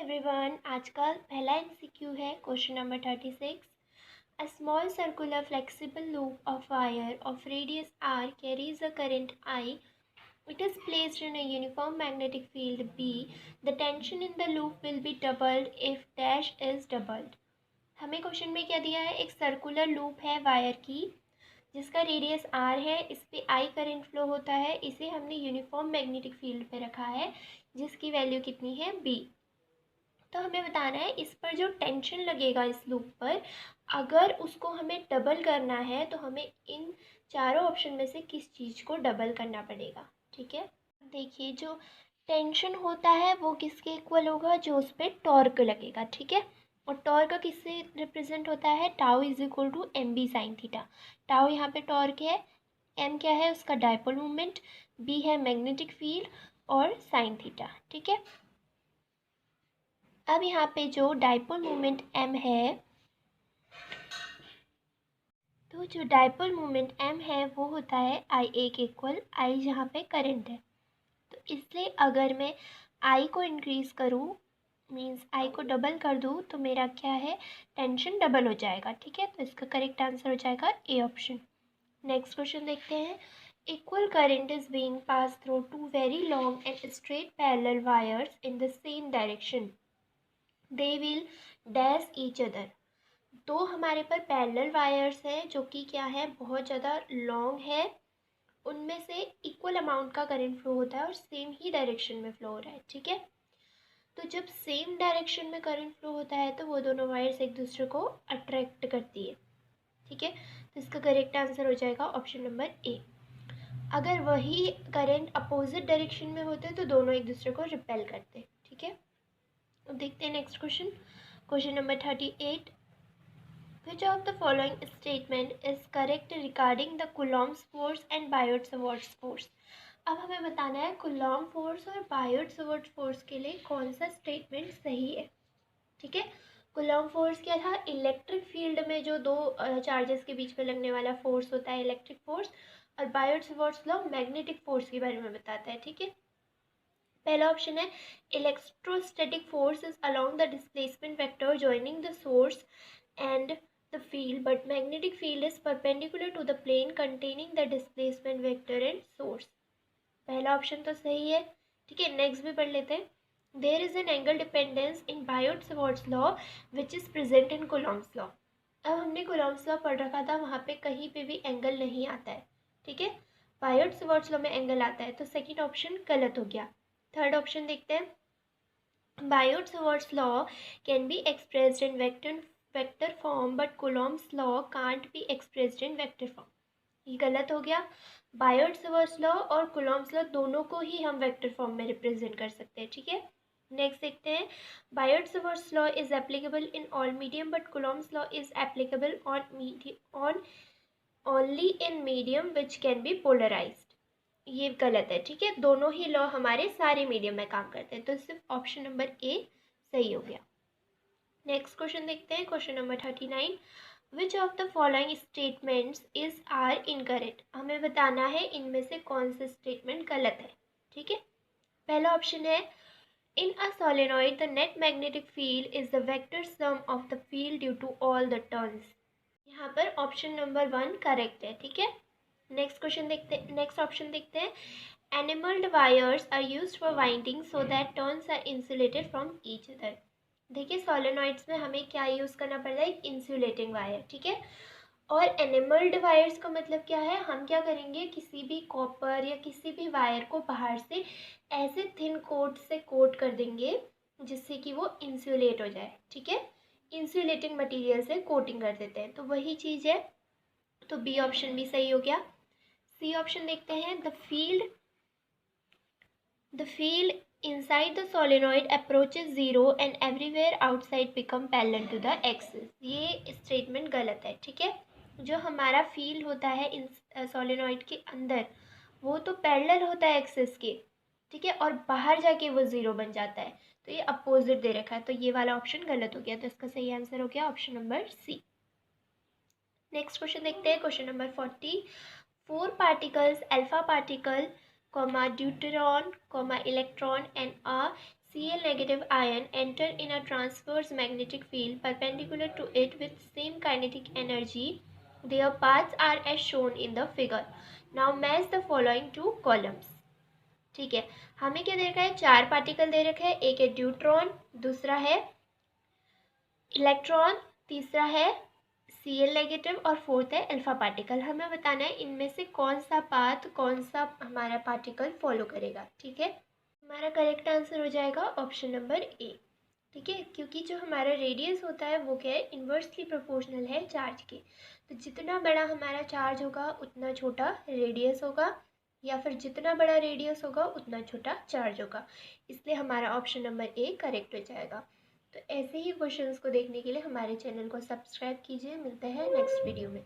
Everyone, आज का पहला एमसीक्यू है question number 36। A small circular flexible loop of wire of radius R carries a current I. It is placed in a uniform magnetic field B. The tension in the loop will be doubled if dash is doubled. हमें question में क्या दिया है? एक circular loop है wire की जिसका radius are है, इस पे आई करंट फ्लो होता है. इसे हमने यूनिफॉर्म मैग्नेटिक फील्ड पे रखा है जिसकी वैल्यू कितनी है? बी. तो हमें बताना है इस पर जो टेंशन लगेगा इस लूप पर, अगर उसको हमें डबल करना है तो हमें इन चारों ऑप्शन में से किस चीज़ को डबल करना पड़ेगा. ठीक है, देखिए जो टेंशन होता है वो किसके इक्वल होगा? जो उस पर टॉर्क लगेगा. ठीक है, और टॉर्क किससे रिप्रेजेंट होता है? Tau is equal to M B sine theta. Tau यहाँ पे टॉर्क है, एम क्या है? उसका डायपोल मोमेंट, बी है मैग्नेटिक फील्ड और साइन थीटा. ठीक है, अब यहाँ पे जो डायपोल मोमेंट m है, तो जो डायपोल मोमेंट m है वो होता है आई ए के इक्वल. आई जहाँ पे करंट है, तो इसलिए अगर मैं I को इंक्रीज़ करूँ, मीन्स I को डबल कर दूँ, तो मेरा क्या है? टेंशन डबल हो जाएगा. ठीक है, तो इसका करेक्ट आंसर हो जाएगा ए ऑप्शन. नेक्स्ट क्वेश्चन देखते हैं. Equal current is being pass through two very long and straight parallel wires in the same direction. They will dash each other. दो हमारे पर पैरेलल वायर्स हैं जो कि क्या है? बहुत ज़्यादा लॉन्ग है. उनमें से इक्वल अमाउंट का करंट फ्लो होता है और सेम ही डायरेक्शन में फ्लो हो रहा है. ठीक है, तो जब सेम डायरेक्शन में करंट फ्लो होता है तो वो दोनों वायर्स एक दूसरे को अट्रैक्ट करती है. ठीक है, तो इसका करेक्ट आंसर हो जाएगा ऑप्शन नंबर ए. अगर वही करंट अपोजिट डायरेक्शन में होते तो दोनों एक दूसरे को रिपेल करते. ठीक है, अब देखते हैं next question. Question number 38. Which of the following statement is correct regarding the Coulomb's force and Biot-Savart's force? अब हमें बताना है Coulomb फोर्स और Biot-Savart फोर्स के लिए कौन सा स्टेटमेंट सही है. ठीक है, Coulomb फोर्स क्या था? इलेक्ट्रिक फील्ड में जो दो चार्जेस के बीच में लगने वाला फोर्स होता है, इलेक्ट्रिक फोर्स. और Biot-Savart's लॉ मैग्नेटिक फोर्स के बारे में बताता है. ठीक है, पहला ऑप्शन है electrostatic force is along the displacement vector joining the source and the field, but magnetic field is perpendicular to the plane containing the displacement vector and source. पहला ऑप्शन तो सही है. ठीक है, नेक्स्ट भी पढ़ लेते हैं. There is an angle dependence in Biot-Savart's law which is present in Coulomb's law. अब हमने Coulomb's law पढ़ रखा था, वहाँ पे कहीं पे भी एंगल नहीं आता है. ठीक है, Biot-Savart's law में एंगल आता है, तो सेकेंड ऑप्शन गलत हो गया. थर्ड ऑप्शन देखते हैं. Biot-Savart's law can be expressed in vector form but Coulomb's law can't be expressed in vector form. ये गलत हो गया. Biot-Savart's law और Coulomb's law दोनों को ही हम वेक्टर फॉर्म में रिप्रेजेंट कर सकते हैं. ठीक है, नेक्स्ट देखते हैं. Biot-Savart's law is applicable in all medium but Coulomb's law is applicable on only in medium which can be polarized. ये गलत है. ठीक है, दोनों ही लॉ हमारे सारे मीडियम में काम करते हैं, तो सिर्फ ऑप्शन नंबर ए सही हो गया. नेक्स्ट क्वेश्चन देखते हैं. Question number 39. Which of the following statements is are incorrect. हमें बताना है इनमें से कौन सा स्टेटमेंट गलत है. ठीक है, पहला ऑप्शन है in a solenoid the net magnetic field is the vector sum of the field due to all the turns. यहाँ पर ऑप्शन नंबर 1 करेक्ट है. ठीक है, नेक्स्ट क्वेश्चन देखते हैं. नेक्स्ट ऑप्शन देखते हैं. Enamelled wires are used for winding so that turns are insulated from each other. देखिए सोलेनॉइड्स में हमें क्या यूज़ करना पड़ता है? Insulating wire. ठीक है, और एनिमल्ड वायर्स का मतलब क्या है? हम क्या करेंगे, किसी भी कॉपर या किसी भी वायर को बाहर से ऐसे थिन कोट से कोट कर देंगे जिससे कि वो इंसुलेट हो जाए. ठीक है, इंसुलेटिंग मटेरियल से कोटिंग कर देते हैं, तो वही चीज़ है. तो बी ऑप्शन भी सही हो गया. सी ऑप्शन देखते हैं. The field inside the solenoid approaches zero and everywhere outside become parallel to the axis. ये स्टेटमेंट गलत है. ठीक है, जो हमारा फील्ड होता है इन सोलेनॉइड के अंदर वो तो पैरेलल होता है एक्सिस के. ठीक है, और बाहर जाके वो ज़ीरो बन जाता है, तो ये अपोजिट दे रखा है, तो ये वाला ऑप्शन गलत हो गया. तो इसका सही आंसर हो गया option number C. Next question देखते हैं. Question number 40. 4 particles alpha particle, deuteron, electron and a Cl negative ion enter in a transverse magnetic field perpendicular to it with same kinetic energy. Their paths are as shown in the figure. Now match the following two columns. ठीक है, हमें क्या दे रखा है, 4 particle दे रखे हैं, एक है ड्यूट्रॉन, दूसरा है इलेक्ट्रॉन, तीसरा है Cl नेगेटिव और फोर्थ है अल्फा पार्टिकल। हमें बताना है इनमें से कौन सा पाथ, कौन सा हमारा पार्टिकल फॉलो करेगा। ठीक है, हमारा करेक्ट आंसर हो जाएगा ऑप्शन नंबर ए। ठीक है, क्योंकि जो हमारा रेडियस होता है वो क्या है, इन्वर्सली प्रोपोर्शनल है चार्ज के। तो जितना बड़ा हमारा चार्ज होगा उतना छोटा रेडियस होगा, या फिर जितना बड़ा रेडियस होगा उतना छोटा चार्ज होगा। इसलिए हमारा ऑप्शन नंबर ए करेक्ट हो जाएगा। तो ऐसे ही क्वेश्चंस को देखने के लिए हमारे चैनल को सब्सक्राइब कीजिए। मिलते हैं नेक्स्ट वीडियो में।